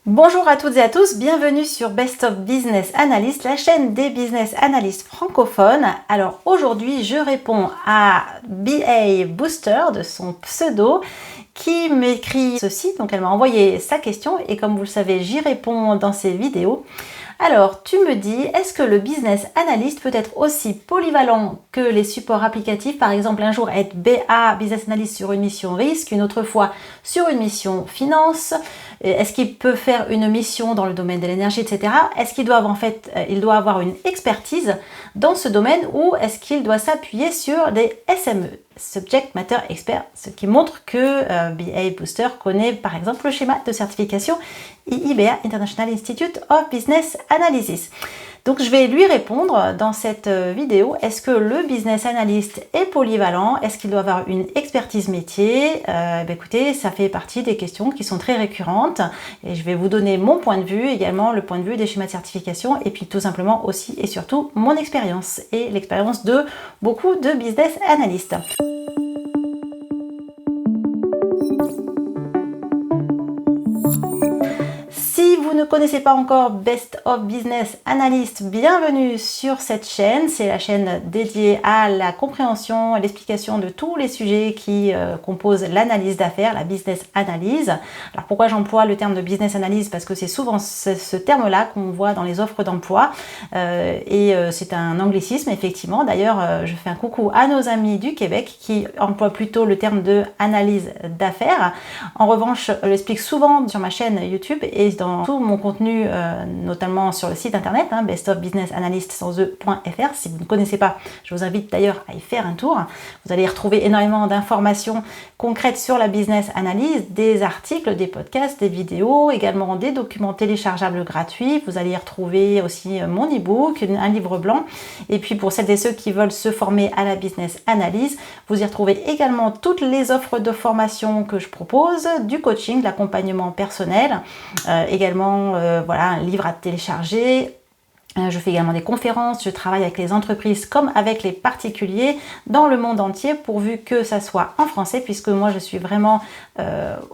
Bonjour à toutes et à tous, bienvenue sur Best of Business Analyst, la chaîne des business analystes francophones. Alors aujourd'hui, je réponds à BA Booster de son pseudo qui m'écrit ceci. Donc elle m'a envoyé sa question et comme vous le savez, j'y réponds dans ces vidéos. Alors, tu me dis, est-ce que le business analyst peut être aussi polyvalent que les supports applicatifs? Par exemple, un jour être BA, business analyst sur une mission risque, une autre fois sur une mission finance. Est-ce qu'il peut faire une mission dans le domaine de l'énergie, etc. Est-ce qu'il doit il doit avoir une expertise dans ce domaine ou est-ce qu'il doit s'appuyer sur des SME, Subject Matter Expert, ce qui montre que BA Booster connaît par exemple le schéma de certification IIBA, International Institute of Business Analysis. Donc je vais lui répondre dans cette vidéo, est-ce que le business analyst est polyvalent? Est-ce qu'il doit avoir une expertise métier? Écoutez, ça fait partie des questions qui sont très récurrentes et je vais vous donner mon point de vue, également le point de vue des schémas de certification et puis tout simplement aussi et surtout mon expérience et l'expérience de beaucoup de business analystes. Si vous ne connaissez pas encore Best of Business Analyst, bienvenue sur cette chaîne. C'est la chaîne dédiée à la compréhension et l'explication de tous les sujets qui composent l'analyse d'affaires, la business analyse. Alors pourquoi j'emploie le terme de business analyse? Parce que c'est souvent ce terme-là qu'on voit dans les offres d'emploi c'est un anglicisme effectivement. D'ailleurs, je fais un coucou à nos amis du Québec qui emploient plutôt le terme de analyse d'affaires. En revanche, je l'explique souvent sur ma chaîne YouTube et dans tout mon contenu, notamment sur le site internet, bestofbusinessanalyst.fr. Si vous ne connaissez pas, je vous invite d'ailleurs à y faire un tour. Vous allez y retrouver énormément d'informations concrètes sur la business analyse, des articles, des podcasts, des vidéos, également des documents téléchargeables gratuits. Vous allez y retrouver aussi mon e-book, un livre blanc. Et puis pour celles et ceux qui veulent se former à la business analyse, vous y retrouvez également toutes les offres de formation que je propose, du coaching, de l'accompagnement personnel, également un livre à télécharger. Je fais également des conférences, je travaille avec les entreprises comme avec les particuliers dans le monde entier pourvu que ça soit en français puisque moi je suis vraiment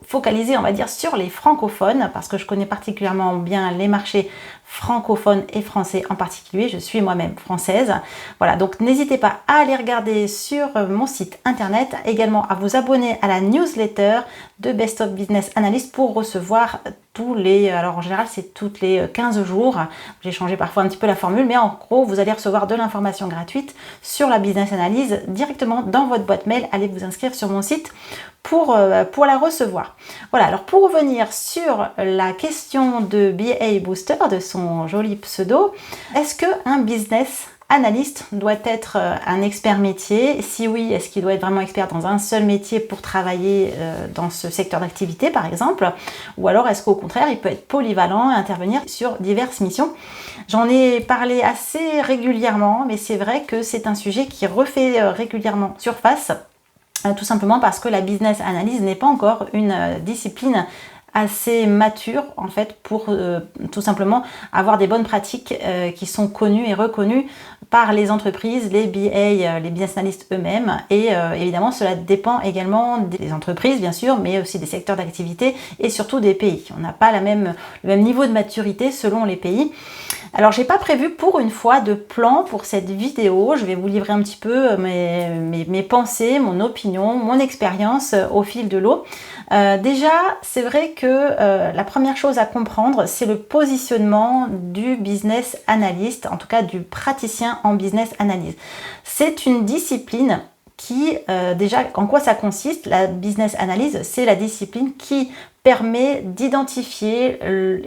focalisée on va dire sur les francophones parce que je connais particulièrement bien les marchés francophones et français en particulier, je suis moi-même française. Voilà, donc n'hésitez pas à aller regarder sur mon site internet, également à vous abonner à la newsletter de Best of Business Analyst pour recevoir alors en général c'est toutes les 15 jours, j'ai changé parfois un petit peu la formule, mais en gros vous allez recevoir de l'information gratuite sur la business analyse directement dans votre boîte mail. Allez vous inscrire sur mon site pour la recevoir. Voilà, alors pour revenir sur la question de BA Booster, de son joli pseudo, est-ce qu'un business analyste doit être un expert métier? Si oui, est-ce qu'il doit être vraiment expert dans un seul métier pour travailler dans ce secteur d'activité par exemple? Ou alors est-ce qu'au contraire, il peut être polyvalent et intervenir sur diverses missions? J'en ai parlé assez régulièrement, mais c'est vrai que c'est un sujet qui refait régulièrement surface, tout simplement parce que la business analyse n'est pas encore une discipline assez mature en fait pour tout simplement avoir des bonnes pratiques qui sont connues et reconnues par les entreprises, les BA, les business analysts eux-mêmes et évidemment cela dépend également des entreprises bien sûr mais aussi des secteurs d'activité et surtout des pays. On n'a pas le même niveau de maturité selon les pays. Alors j'ai pas prévu pour une fois de plan pour cette vidéo, je vais vous livrer un petit peu mes pensées, mon opinion, mon expérience au fil de l'eau. Déjà c'est vrai que la première chose à comprendre c'est le positionnement du business analyst, en tout cas du praticien en business analyse. C'est une discipline qui, déjà, en quoi ça consiste? La business analyse, c'est la discipline qui permet d'identifier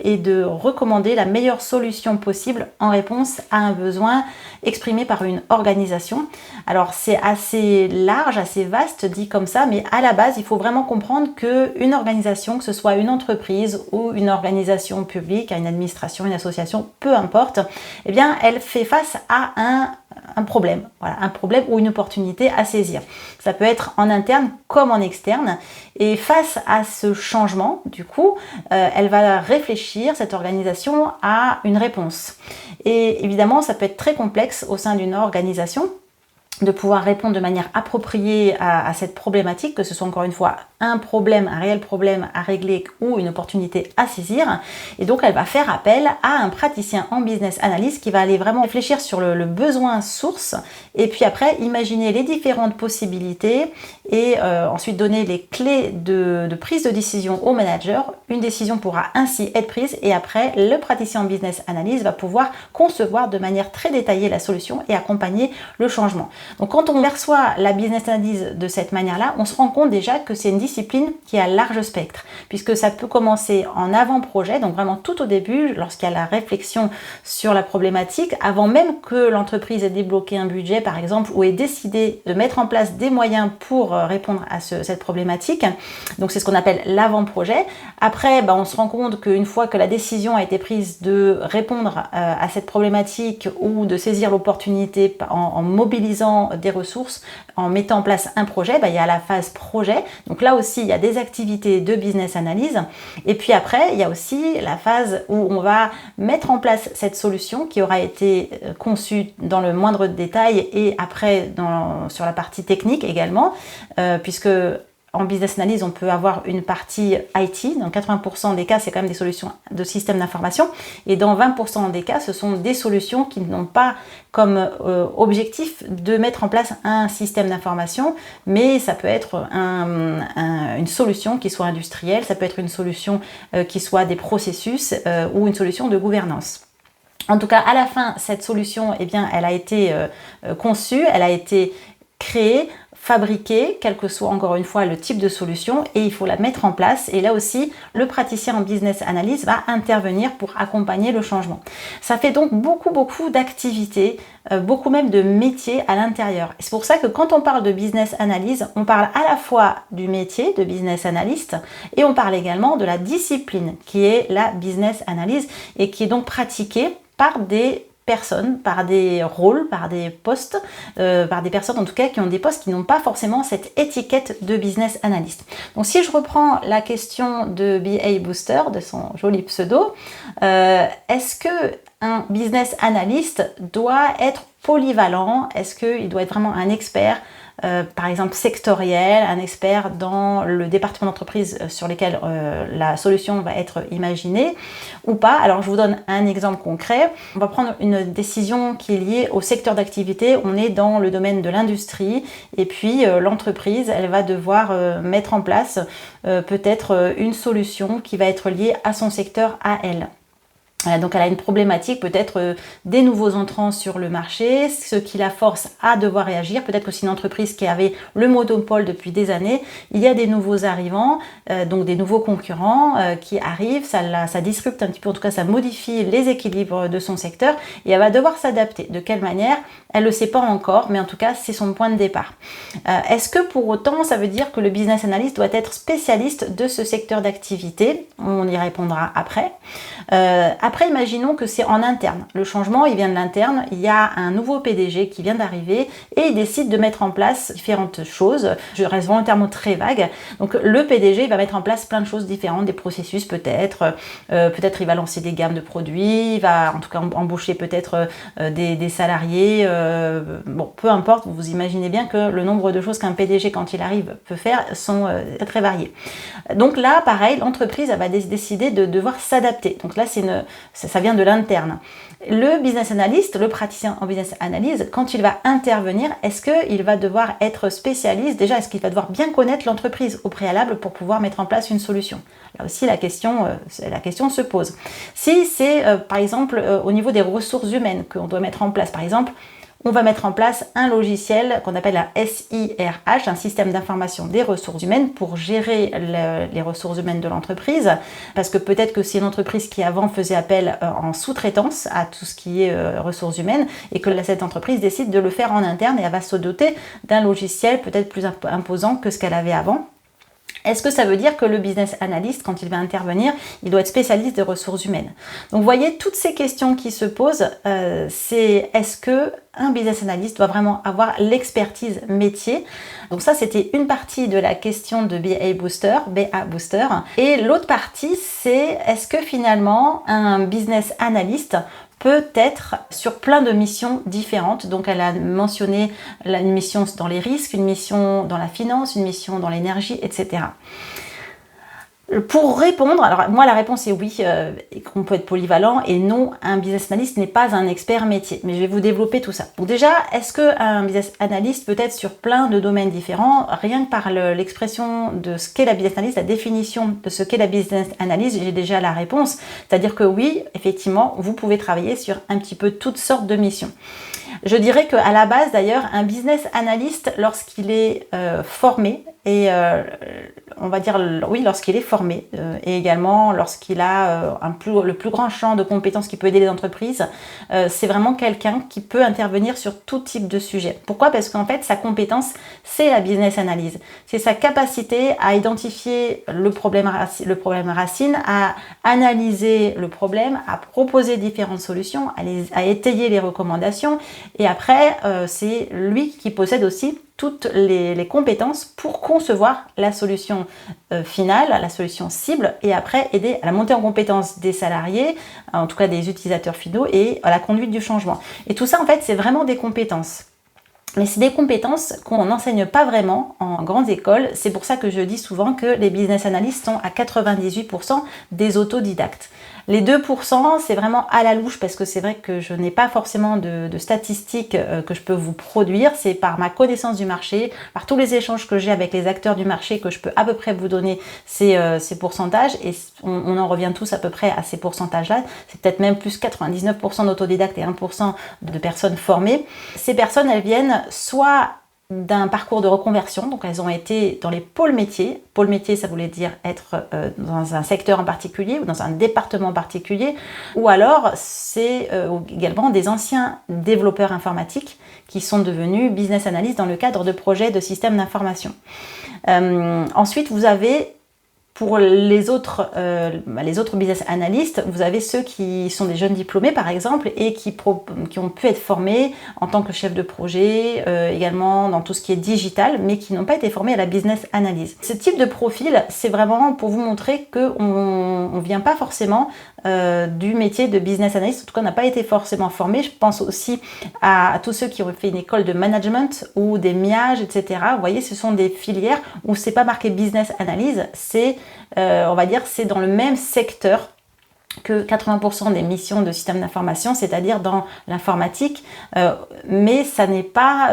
et de recommander la meilleure solution possible en réponse à un besoin exprimé par une organisation. Alors c'est assez large, assez vaste dit comme ça, mais à la base il faut vraiment comprendre qu'une organisation, que ce soit une entreprise ou une organisation publique, une administration, une association, peu importe, eh bien elle fait face à un problème, voilà, un problème ou une opportunité à saisir. Ça peut être en interne comme en externe et face à ce changement, du coup, elle va réfléchir, cette organisation, à une réponse. Et évidemment, ça peut être très complexe au sein d'une organisation de pouvoir répondre de manière appropriée à cette problématique, que ce soit encore une fois un problème, un réel problème à régler ou une opportunité à saisir. Et donc, elle va faire appel à un praticien en business analyst qui va aller vraiment réfléchir sur le besoin source et puis après, imaginer les différentes possibilités et ensuite donner les clés de prise de décision au manager. Une décision pourra ainsi être prise et après, le praticien en business analyst va pouvoir concevoir de manière très détaillée la solution et accompagner le changement. Donc, quand on perçoit la business analyse de cette manière-là, on se rend compte déjà que c'est une discipline qui a large spectre, puisque ça peut commencer en avant-projet, donc vraiment tout au début, lorsqu'il y a la réflexion sur la problématique, avant même que l'entreprise ait débloqué un budget, par exemple, ou ait décidé de mettre en place des moyens pour répondre à cette problématique. Donc, c'est ce qu'on appelle l'avant-projet. Après, on se rend compte qu'une fois que la décision a été prise de répondre à cette problématique ou de saisir l'opportunité en mobilisant des ressources, en mettant en place un projet, il y a la phase projet. Donc là aussi, il y a des activités de business analyse. Et puis après, il y a aussi la phase où on va mettre en place cette solution qui aura été conçue dans le moindre détail et après sur la partie technique également, puisque en business analyse, on peut avoir une partie IT. Dans 80% des cas, c'est quand même des solutions de système d'information. Et dans 20% des cas, ce sont des solutions qui n'ont pas comme objectif de mettre en place un système d'information, mais ça peut être une solution qui soit industrielle, ça peut être une solution qui soit des processus ou une solution de gouvernance. En tout cas, à la fin, cette solution, elle a été conçue, elle a été créée, fabriquer, quel que soit encore une fois le type de solution, et il faut la mettre en place. Et là aussi, le praticien en business analyst va intervenir pour accompagner le changement. Ça fait donc beaucoup d'activités, beaucoup même de métiers à l'intérieur. C'est pour ça que quand on parle de business analyst, on parle à la fois du métier de business analyst et on parle également de la discipline qui est la business analyst et qui est donc pratiquée par des personnes, par des rôles, par des postes, par des personnes en tout cas qui ont des postes qui n'ont pas forcément cette étiquette de business analyst. Donc si je reprends la question de BA Booster, de son joli pseudo, est-ce que un business analyst doit être polyvalent? Est-ce qu'il doit être vraiment un expert par exemple sectoriel, un expert dans le département d'entreprise sur lequel la solution va être imaginée ou pas? Alors je vous donne un exemple concret. On va prendre une décision qui est liée au secteur d'activité. On est dans le domaine de l'industrie et puis l'entreprise, elle va devoir mettre en place peut-être une solution qui va être liée à son secteur à elle. Donc elle a une problématique, peut-être des nouveaux entrants sur le marché, ce qui la force à devoir réagir. Peut-être que c'est une entreprise qui avait le monopole depuis des années. Il y a des nouveaux arrivants, donc des nouveaux concurrents qui arrivent. Ça disrupte un petit peu, en tout cas ça modifie les équilibres de son secteur et elle va devoir s'adapter. De quelle manière? Elle ne le sait pas encore, mais en tout cas c'est son point de départ. Est-ce que pour autant ça veut dire que le business analyst doit être spécialiste de ce secteur d'activité? On y répondra après. Après, imaginons que c'est en interne. Le changement, il vient de l'interne. Il y a un nouveau PDG qui vient d'arriver et il décide de mettre en place différentes choses. Je reste volontairement très vague. Donc, le PDG, il va mettre en place plein de choses différentes, des processus peut-être. Peut-être il va lancer des gammes de produits. Il va en tout cas embaucher peut-être des salariés. Bon, peu importe. Vous imaginez bien que le nombre de choses qu'un PDG, quand il arrive, peut faire sont très variés. Donc là, pareil, l'entreprise elle va décider de devoir s'adapter. Donc là, ça vient de l'interne. Le business analyst, le praticien en business analyse, quand il va intervenir, est-ce qu'il va devoir être spécialiste? Déjà, est-ce qu'il va devoir bien connaître l'entreprise au préalable pour pouvoir mettre en place une solution? Là aussi, la question se pose. Si c'est, par exemple, au niveau des ressources humaines qu'on doit mettre en place, par exemple, on va mettre en place un logiciel qu'on appelle un SIRH, un système d'information des ressources humaines pour gérer les ressources humaines de l'entreprise. Parce que peut-être que c'est une entreprise qui avant faisait appel en sous-traitance à tout ce qui est ressources humaines et que cette entreprise décide de le faire en interne et elle va se doter d'un logiciel peut-être plus imposant que ce qu'elle avait avant. Est-ce que ça veut dire que le business analyst, quand il va intervenir, il doit être spécialiste des ressources humaines? Donc, vous voyez, toutes ces questions qui se posent, c'est est-ce que un business analyst doit vraiment avoir l'expertise métier? Donc ça, c'était une partie de la question de BA Booster. Et l'autre partie, c'est est-ce que finalement, un business analyst peut être sur plein de missions différentes. Donc elle a mentionné une mission dans les risques, une mission dans la finance, une mission dans l'énergie, etc. Pour répondre, alors moi la réponse est oui, qu'on peut être polyvalent, et non, un business analyst n'est pas un expert métier. Mais je vais vous développer tout ça. Donc déjà, est-ce qu'un business analyst peut être sur plein de domaines différents? Rien que par l'expression de ce qu'est la business analyst, la définition de ce qu'est la business analyst, j'ai déjà la réponse. C'est-à-dire que oui, effectivement, vous pouvez travailler sur un petit peu toutes sortes de missions. Je dirais qu'à la base, d'ailleurs, un business analyst, lorsqu'il est formé, et on va dire, oui, lorsqu'il est formé, et également lorsqu'il a le plus grand champ de compétences qui peut aider les entreprises, c'est vraiment quelqu'un qui peut intervenir sur tout type de sujet. Pourquoi? Parce qu'en fait, sa compétence, c'est la business analyse. C'est sa capacité à identifier le problème racine, à analyser le problème, à proposer différentes solutions, à étayer les recommandations. Et après, c'est lui qui possède aussi toutes les compétences pour concevoir la solution finale, la solution cible, et après aider à la montée en compétence des salariés, en tout cas des utilisateurs finaux, et à la conduite du changement. Et tout ça, en fait, c'est vraiment des compétences. Mais c'est des compétences qu'on n'enseigne pas vraiment en grandes écoles. C'est pour ça que je dis souvent que les business analysts sont à 98% des autodidactes. Les 2%, c'est vraiment à la louche parce que c'est vrai que je n'ai pas forcément de statistiques que je peux vous produire. C'est par ma connaissance du marché, par tous les échanges que j'ai avec les acteurs du marché que je peux à peu près vous donner ces pourcentages. Et on en revient tous à peu près à ces pourcentages-là. C'est peut-être même plus 99% d'autodidactes et 1% de personnes formées. Ces personnes, elles viennent soit d'un parcours de reconversion, donc elles ont été dans les pôles métiers. Pôle métier, ça voulait dire être dans un secteur en particulier ou dans un département en particulier, ou alors c'est également des anciens développeurs informatiques qui sont devenus business analysts dans le cadre de projets de systèmes d'information. Ensuite, vous avez pour les autres business analysts, vous avez ceux qui sont des jeunes diplômés par exemple et qui ont pu être formés en tant que chef de projet, également dans tout ce qui est digital, mais qui n'ont pas été formés à la business analyse. Ce type de profil, c'est vraiment pour vous montrer qu'on ne vient pas forcément du métier de business analyst, en tout cas on n'a pas été forcément formé. Je pense aussi à tous ceux qui ont fait une école de management ou des MIAGE, etc. Vous voyez, ce sont des filières où c'est pas marqué business analyse, c'est on va dire c'est dans le même secteur que 80% des missions de système d'information, c'est-à-dire dans l'informatique, mais ça n'est pas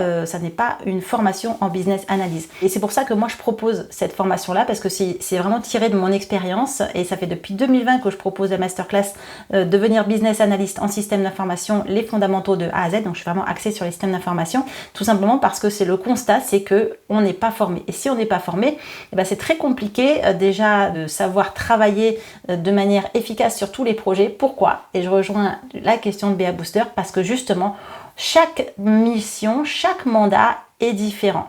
une formation en business analyse. Et c'est pour ça que moi je propose cette formation-là, parce que c'est vraiment tiré de mon expérience, et ça fait depuis 2020 que je propose la masterclass devenir business analyst en système d'information, les fondamentaux de A à Z. Donc je suis vraiment axée sur les systèmes d'information, tout simplement parce que c'est le constat, c'est que on n'est pas formé. Et si on n'est pas formé, eh ben c'est très compliqué déjà de savoir travailler de manière efficace sur tous les projets. Pourquoi? Et je rejoins la question de BA Booster parce que justement, chaque mission, chaque mandat est différent.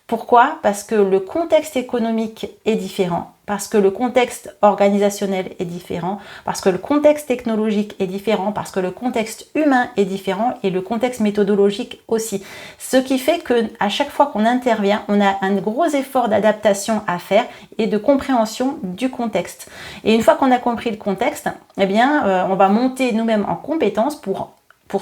Pourquoi? Parce que le contexte économique est différent, parce que le contexte organisationnel est différent, parce que le contexte technologique est différent, parce que le contexte humain est différent et le contexte méthodologique aussi. Ce qui fait qu'à chaque fois qu'on intervient, on a un gros effort d'adaptation à faire et de compréhension du contexte. Et une fois qu'on a compris le contexte, eh bien, on va monter nous-mêmes en compétences pour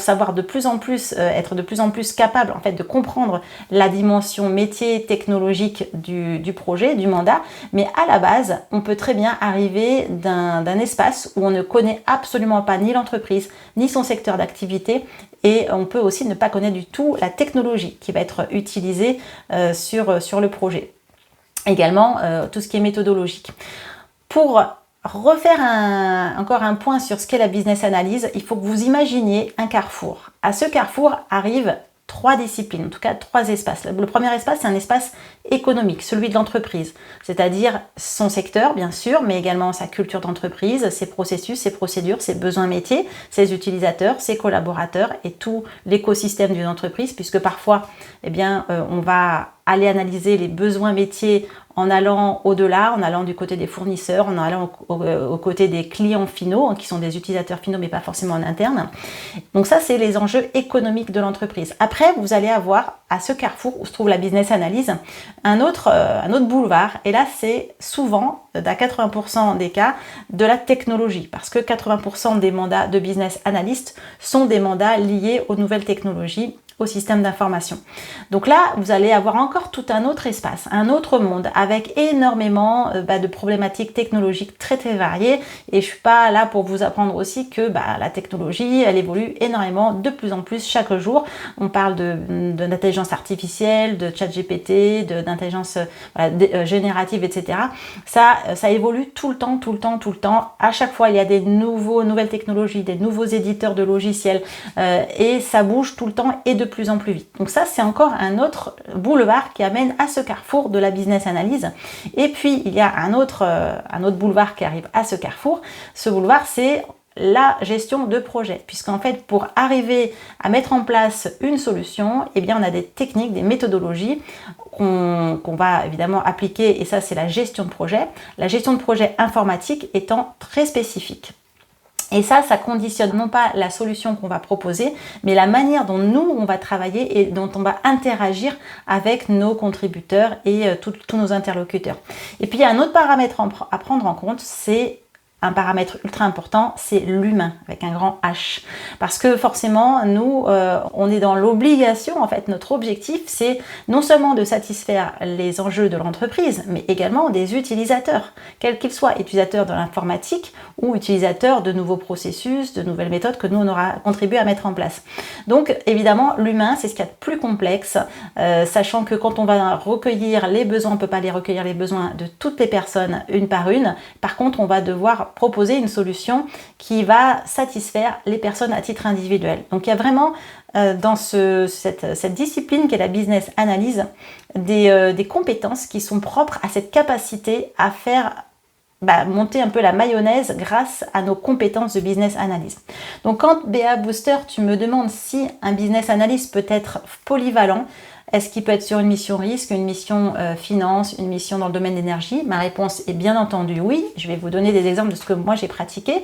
savoir de plus en plus, être de plus en plus capable en fait de comprendre la dimension métier technologique du projet, du mandat. Mais à la base, on peut très bien arriver d'un espace où on ne connaît absolument pas ni l'entreprise, ni son secteur d'activité. Et on peut aussi ne pas connaître du tout la technologie qui va être utilisée sur le projet. Également, tout ce qui est méthodologique. Pour refaire encore un point sur ce qu'est la business analyse, il faut que vous imaginiez un carrefour. À ce carrefour arrivent 3 disciplines, en tout cas 3 espaces. Le premier espace, c'est un espace économique, celui de l'entreprise, c'est-à-dire son secteur, bien sûr, mais également sa culture d'entreprise, ses processus, ses procédures, ses besoins métiers, ses utilisateurs, ses collaborateurs et tout l'écosystème d'une entreprise, puisque parfois, eh bien, on va aller analyser les besoins métiers en allant au-delà, en allant du côté des fournisseurs, en allant au côté des clients finaux, qui sont des utilisateurs finaux, mais pas forcément en interne. Donc ça, c'est les enjeux économiques de l'entreprise. Après, vous allez avoir, à ce carrefour où se trouve la business analyse, un autre boulevard. Et là, c'est souvent, à 80% des cas, de la technologie. Parce que 80% des mandats de business analyst sont des mandats liés aux nouvelles technologies, au système d'information. Donc là, vous allez avoir encore tout un autre espace, un autre monde avec énormément de problématiques technologiques très très variées. Et je suis pas là pour vous apprendre aussi que la technologie, elle évolue énormément de plus en plus chaque jour. On parle d'intelligence artificielle, de ChatGPT, d'intelligence générative, etc. Ça évolue tout le temps. À chaque fois, il y a des nouvelles technologies, des nouveaux éditeurs de logiciels et ça bouge tout le temps et de plus en plus vite. Donc ça, c'est encore un autre boulevard qui amène à ce carrefour de la business analyse. Et puis, il y a un autre boulevard qui arrive à ce carrefour. Ce boulevard, c'est la gestion de projet. Puisqu'en fait, pour arriver à mettre en place une solution, eh bien, on a des techniques, des méthodologies qu'on va évidemment appliquer. Et ça, c'est la gestion de projet. La gestion de projet informatique étant très spécifique. Et ça conditionne non pas la solution qu'on va proposer, mais la manière dont nous, on va travailler et dont on va interagir avec nos contributeurs et tous nos interlocuteurs. Et puis, il y a un autre paramètre à prendre en compte, c'est un paramètre ultra important, c'est l'humain, avec un grand H. Parce que forcément, nous, on est dans l'obligation, en fait, notre objectif, c'est non seulement de satisfaire les enjeux de l'entreprise, mais également des utilisateurs, quels qu'ils soient, utilisateurs de l'informatique ou utilisateurs de nouveaux processus, de nouvelles méthodes que nous, on aura contribué à mettre en place. Donc, évidemment, l'humain, c'est ce qu'il y a de plus complexe, sachant que quand on va recueillir les besoins, on ne peut pas les recueillir les besoins de toutes les personnes une par une. Par contre, on va devoir proposer une solution qui va satisfaire les personnes à titre individuel. Donc il y a vraiment dans cette discipline qui est la business analyse des compétences qui sont propres à cette capacité à faire monter un peu la mayonnaise grâce à nos compétences de business analyst. Donc quand BA Booster, tu me demandes si un business analyst peut être polyvalent, est-ce qu'il peut être sur une mission risque, une mission finance, une mission dans le domaine d'énergie? Ma réponse est bien entendu oui. Je vais vous donner des exemples de ce que moi j'ai pratiqué.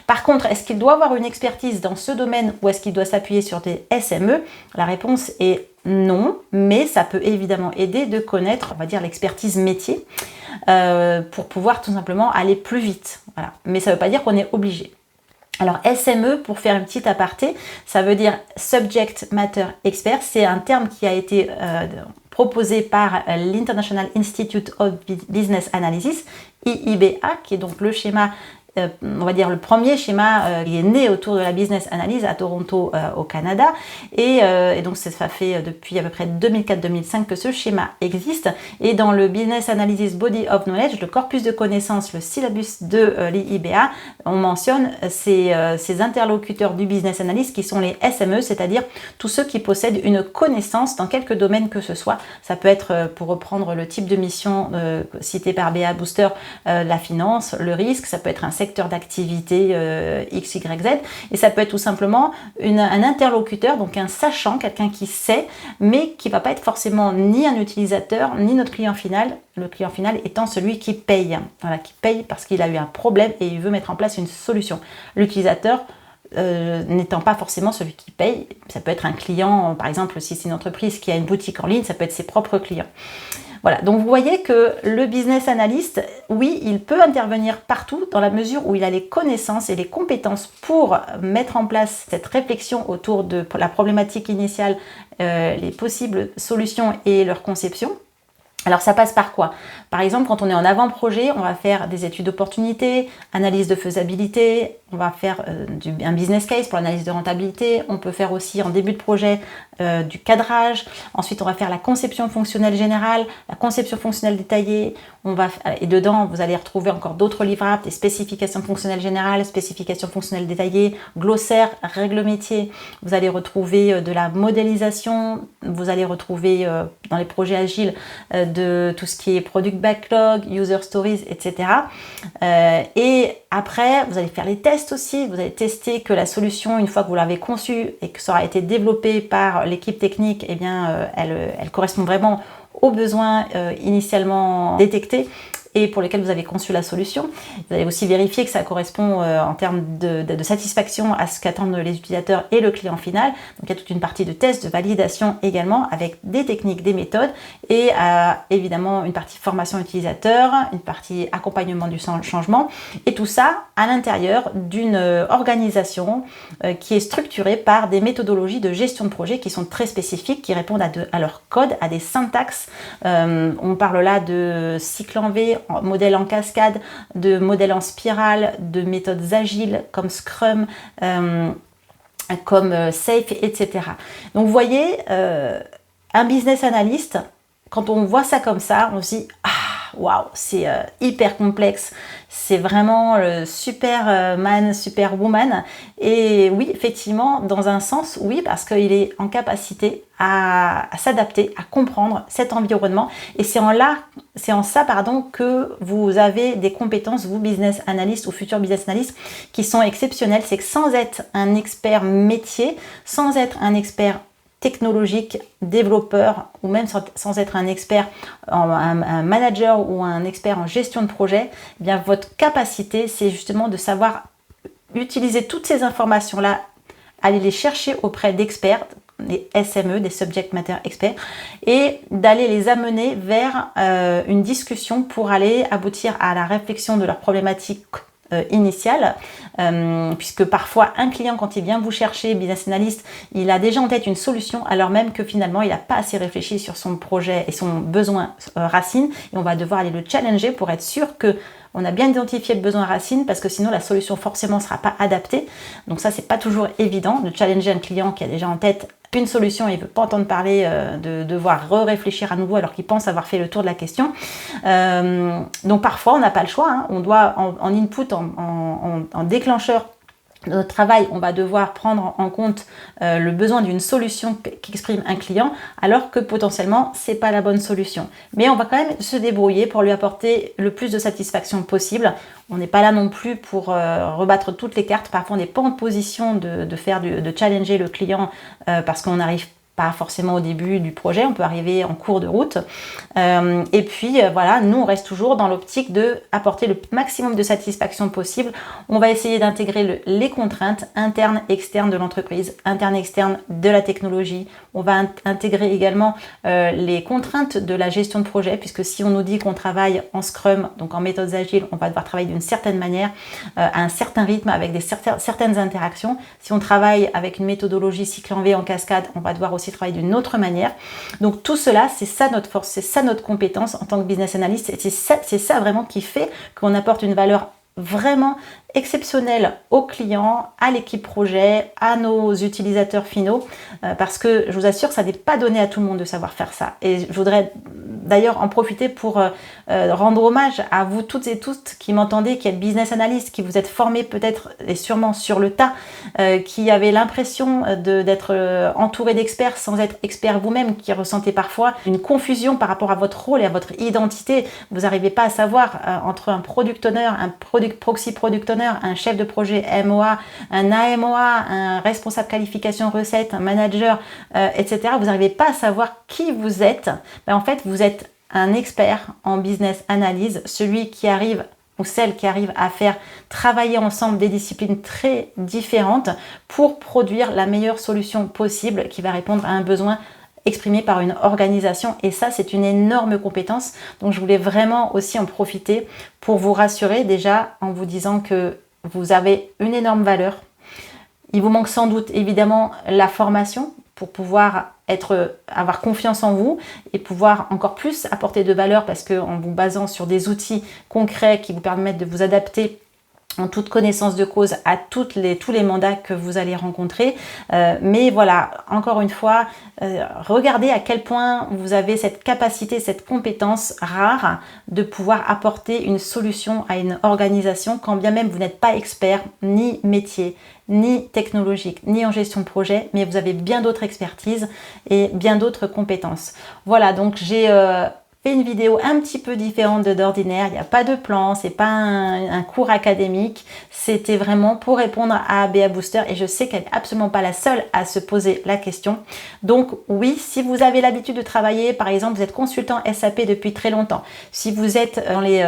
Par contre, est-ce qu'il doit avoir une expertise dans ce domaine ou est-ce qu'il doit s'appuyer sur des SME? La réponse est non, mais ça peut évidemment aider de connaître, on va dire, l'expertise métier pour pouvoir tout simplement aller plus vite. Voilà. Mais ça ne veut pas dire qu'on est obligé. Alors SME, pour faire une petite aparté, ça veut dire Subject Matter Expert. C'est un terme qui a été proposé par l'International Institute of Business Analysis, IIBA, qui est donc le schéma, on va dire le premier schéma qui est né autour de la business analyse à Toronto au Canada et donc ça fait depuis à peu près 2004-2005 que ce schéma existe et dans le Business Analysis Body of Knowledge, le corpus de connaissances, le syllabus de l'IIBA, on mentionne ces interlocuteurs du business analyst qui sont les SME, c'est-à-dire tous ceux qui possèdent une connaissance dans quelque domaine que ce soit. Ça peut être, pour reprendre le type de mission cité par BA Booster, la finance, le risque, ça peut être un secteur d'activité X, Y, Z, et ça peut être tout simplement un interlocuteur, donc un sachant, quelqu'un qui sait, mais qui ne va pas être forcément ni un utilisateur, ni notre client final, le client final étant celui qui paye. Voilà, qui paye parce qu'il a eu un problème et il veut mettre en place une solution. L'utilisateur n'étant pas forcément celui qui paye, ça peut être un client, par exemple, si c'est une entreprise qui a une boutique en ligne, ça peut être ses propres clients. Voilà, donc vous voyez que le business analyst, oui, il peut intervenir partout dans la mesure où il a les connaissances et les compétences pour mettre en place cette réflexion autour de la problématique initiale, les possibles solutions et leur conception. Alors ça passe par quoi? Par exemple, quand on est en avant-projet, on va faire des études d'opportunité, analyse de faisabilité, on va faire un business case pour l'analyse de rentabilité, on peut faire aussi en début de projet du cadrage, ensuite on va faire la conception fonctionnelle générale, la conception fonctionnelle détaillée, et dedans vous allez retrouver encore d'autres livrables, des spécifications fonctionnelles générales, spécifications fonctionnelles détaillées, glossaire, règles métiers, vous allez retrouver de la modélisation, vous allez retrouver dans les projets agiles de tout ce qui est product backlog, user stories, etc. Et après, vous allez faire les tests aussi, vous allez tester que la solution, une fois que vous l'avez conçue et que ça aura été développé par l'équipe technique, eh bien, elle correspond vraiment aux besoins initialement détectés et pour lesquels vous avez conçu la solution. Vous allez aussi vérifier que ça correspond en termes de satisfaction à ce qu'attendent les utilisateurs et le client final. Donc il y a toute une partie de test, de validation également, avec des techniques, des méthodes, et évidemment une partie formation utilisateur, une partie accompagnement du changement, et tout ça à l'intérieur d'une organisation qui est structurée par des méthodologies de gestion de projet qui sont très spécifiques, qui répondent à leur code, à des syntaxes. On parle là de cycle en V, modèle en cascade, de modèle en spirale, de méthodes agiles comme Scrum, comme Safe, etc. Donc vous voyez, un business analyst, quand on voit ça comme ça, on se dit « Ah, waouh, c'est hyper complexe, c'est vraiment le Superman, Superwoman ». Et oui, effectivement, dans un sens, oui, parce qu'il est en capacité à s'adapter, à comprendre cet environnement. Et c'est en ça que vous avez des compétences, vous, business analyst ou futur business analyst, qui sont exceptionnelles. C'est que sans être un expert métier, sans être un expert technologique, développeur, ou même sans être un expert, un manager ou un expert en gestion de projet, eh bien votre capacité, c'est justement de savoir utiliser toutes ces informations-là, aller les chercher auprès d'experts, des SME, des Subject Matter Experts, et d'aller les amener vers une discussion pour aller aboutir à la réflexion de leurs problématiques initiale, puisque parfois un client, quand il vient vous chercher, business analyst, il a déjà en tête une solution alors même que finalement il n'a pas assez réfléchi sur son projet et son besoin racine, et on va devoir aller le challenger pour être sûr que on a bien identifié le besoin racine, parce que sinon la solution forcément ne sera pas adaptée. Donc ça, c'est pas toujours évident de challenger un client qui a déjà en tête une solution et il ne veut pas entendre parler de devoir réfléchir à nouveau alors qu'il pense avoir fait le tour de la question. Donc parfois, on n'a pas le choix, hein. On doit, en input, en déclencheur de notre travail, on va devoir prendre en compte le besoin d'une solution qu'exprime un client, alors que potentiellement, ce n'est pas la bonne solution. Mais on va quand même se débrouiller pour lui apporter le plus de satisfaction possible. On n'est pas là non plus pour rebattre toutes les cartes. Parfois, on n'est pas en position de challenger le client parce qu'on n'arrive pas forcément au début du projet, on peut arriver en cours de route. Et puis voilà, nous on reste toujours dans l'optique de apporter le maximum de satisfaction possible. On va essayer d'intégrer les contraintes internes, externes de l'entreprise, internes, externes de la technologie. On va intégrer également les contraintes de la gestion de projet, puisque si on nous dit qu'on travaille en Scrum, donc en méthodes agiles, on va devoir travailler d'une certaine manière, à un certain rythme, avec certaines interactions. Si on travaille avec une méthodologie cycle en V en cascade, on va devoir aussi travailler d'une autre manière. Donc tout cela, c'est ça notre force, c'est ça notre compétence en tant que business analyst, et c'est ça vraiment qui fait qu'on apporte une valeur vraiment exceptionnelle aux clients, à l'équipe projet, à nos utilisateurs finaux, parce que je vous assure que ça n'est pas donné à tout le monde de savoir faire ça. Et je voudrais d'ailleurs en profiter pour rendre hommage à vous toutes et tous qui m'entendez, qui êtes business analyst, qui vous êtes formés peut-être et sûrement sur le tas, qui avez l'impression d'être entouré d'experts sans être expert vous-même, qui ressentez parfois une confusion par rapport à votre rôle et à votre identité. Vous n'arrivez pas à savoir entre un product owner, un proxy product owner, un chef de projet MOA, un AMOA, un responsable qualification recette, un manager, etc. Vous n'arrivez pas à savoir qui vous êtes. En fait, vous êtes un expert en business analyse, celui qui arrive ou celle qui arrive à faire travailler ensemble des disciplines très différentes pour produire la meilleure solution possible qui va répondre à un besoin exprimé par une organisation. Et ça, c'est une énorme compétence. Donc, je voulais vraiment aussi en profiter pour vous rassurer déjà en vous disant que vous avez une énorme valeur. Il vous manque sans doute évidemment la formation pour pouvoir avoir confiance en vous et pouvoir encore plus apporter de valeur, parce qu'en vous basant sur des outils concrets qui vous permettent de vous adapter en toute connaissance de cause à tous les mandats que vous allez rencontrer. Mais voilà, encore une fois, regardez à quel point vous avez cette capacité, cette compétence rare de pouvoir apporter une solution à une organisation, quand bien même vous n'êtes pas expert ni métier, ni technologique, ni en gestion de projet, mais vous avez bien d'autres expertises et bien d'autres compétences. Voilà, donc j'ai fait une vidéo un petit peu différente d'ordinaire. Il n'y a pas de plan, c'est pas un cours académique. C'était vraiment pour répondre à Béa Booster et je sais qu'elle n'est absolument pas la seule à se poser la question. Donc oui, si vous avez l'habitude de travailler, par exemple, vous êtes consultant SAP depuis très longtemps, si vous êtes dans les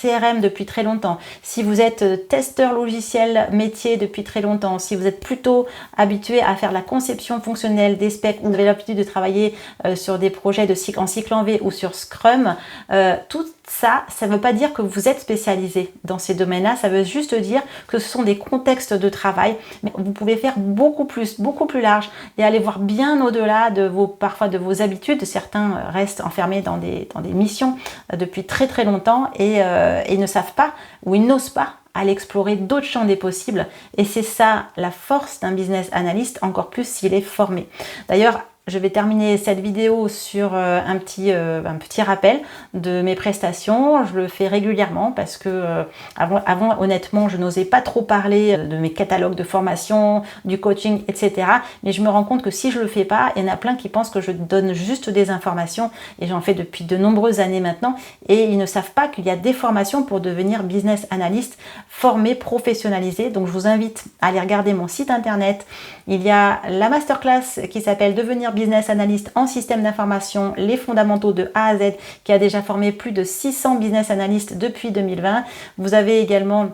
CRM depuis très longtemps, si vous êtes testeur logiciel métier depuis très longtemps, si vous êtes plutôt habitué à faire la conception fonctionnelle des specs, vous avez l'habitude de travailler sur des projets en cycle en V ou sur Scrum, tout ça, ça ne veut pas dire que vous êtes spécialisé dans ces domaines-là, ça veut juste dire que ce sont des contextes de travail, mais vous pouvez faire beaucoup plus large et aller voir bien au-delà de parfois de vos habitudes. Certains restent enfermés dans des missions depuis très longtemps et ils ne savent pas ou ils n'osent pas aller explorer d'autres champs des possibles et c'est ça la force d'un business analyst, encore plus s'il est formé. D'ailleurs, je vais terminer cette vidéo sur un petit rappel de mes prestations. Je le fais régulièrement parce que avant, honnêtement, je n'osais pas trop parler de mes catalogues de formation, du coaching, etc. Mais je me rends compte que si je le fais pas, il y en a plein qui pensent que je donne juste des informations et j'en fais depuis de nombreuses années maintenant et ils ne savent pas qu'il y a des formations pour devenir business analyst formé, professionnalisé. Donc je vous invite à aller regarder mon site internet. Il y a la masterclass qui s'appelle Devenir business analyst en système d'information, les fondamentaux de A à Z, qui a déjà formé plus de 600 business analysts depuis 2020. Vous avez également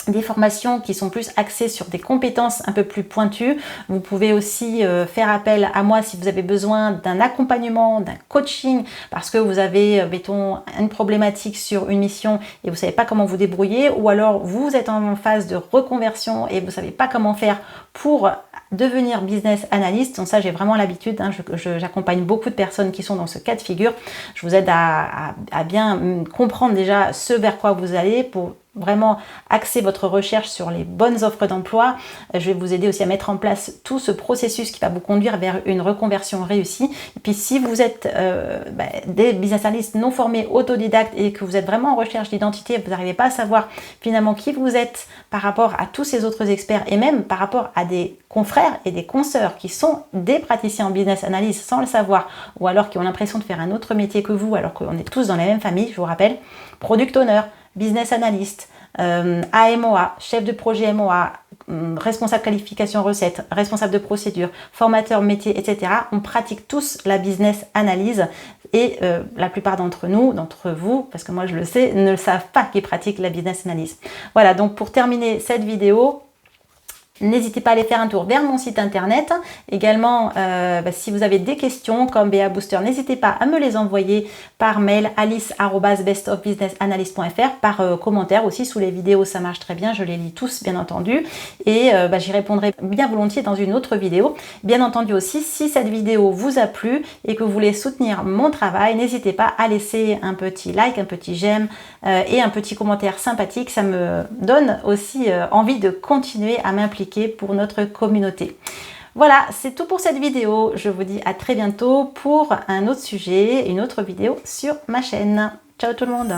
des formations qui sont plus axées sur des compétences un peu plus pointues. Vous pouvez aussi faire appel à moi si vous avez besoin d'un accompagnement, d'un coaching, parce que vous avez, mettons, une problématique sur une mission et vous ne savez pas comment vous débrouiller, ou alors vous êtes en phase de reconversion et vous ne savez pas comment faire pour devenir business analyst. Donc ça, j'ai vraiment l'habitude, j'accompagne beaucoup de personnes qui sont dans ce cas de figure. Je vous aide à bien comprendre déjà ce vers quoi vous allez pour vraiment axer votre recherche sur les bonnes offres d'emploi. Je vais vous aider aussi à mettre en place tout ce processus qui va vous conduire vers une reconversion réussie. Et puis si vous êtes des business analysts non formés, autodidactes et que vous êtes vraiment en recherche d'identité, vous n'arrivez pas à savoir finalement qui vous êtes par rapport à tous ces autres experts et même par rapport à des confrères et des consoeurs qui sont des praticiens en business analyst sans le savoir ou alors qui ont l'impression de faire un autre métier que vous alors qu'on est tous dans la même famille, je vous rappelle, product owner, business analyst, AMOA, chef de projet MOA, responsable qualification recette, responsable de procédure, formateur métier, etc. On pratique tous la business analyse et la plupart d'entre vous, parce que moi je le sais, ne le savent pas qu'ils pratiquent la business analyse. Voilà, donc pour terminer cette vidéo, n'hésitez pas à aller faire un tour vers mon site internet. Également, si vous avez des questions comme Béa Booster, n'hésitez pas à me les envoyer par mail alice@bestofbusinessanalyst.fr, par commentaire aussi sous les vidéos, ça marche très bien, je les lis tous bien entendu et j'y répondrai bien volontiers dans une autre vidéo. Bien entendu aussi, si cette vidéo vous a plu et que vous voulez soutenir mon travail, n'hésitez pas à laisser un petit like, un petit j'aime et un petit commentaire sympathique, ça me donne aussi envie de continuer à m'impliquer pour notre communauté. Voilà, c'est tout pour cette vidéo. Je vous dis à très bientôt pour un autre sujet, une autre vidéo sur ma chaîne. Ciao tout le monde!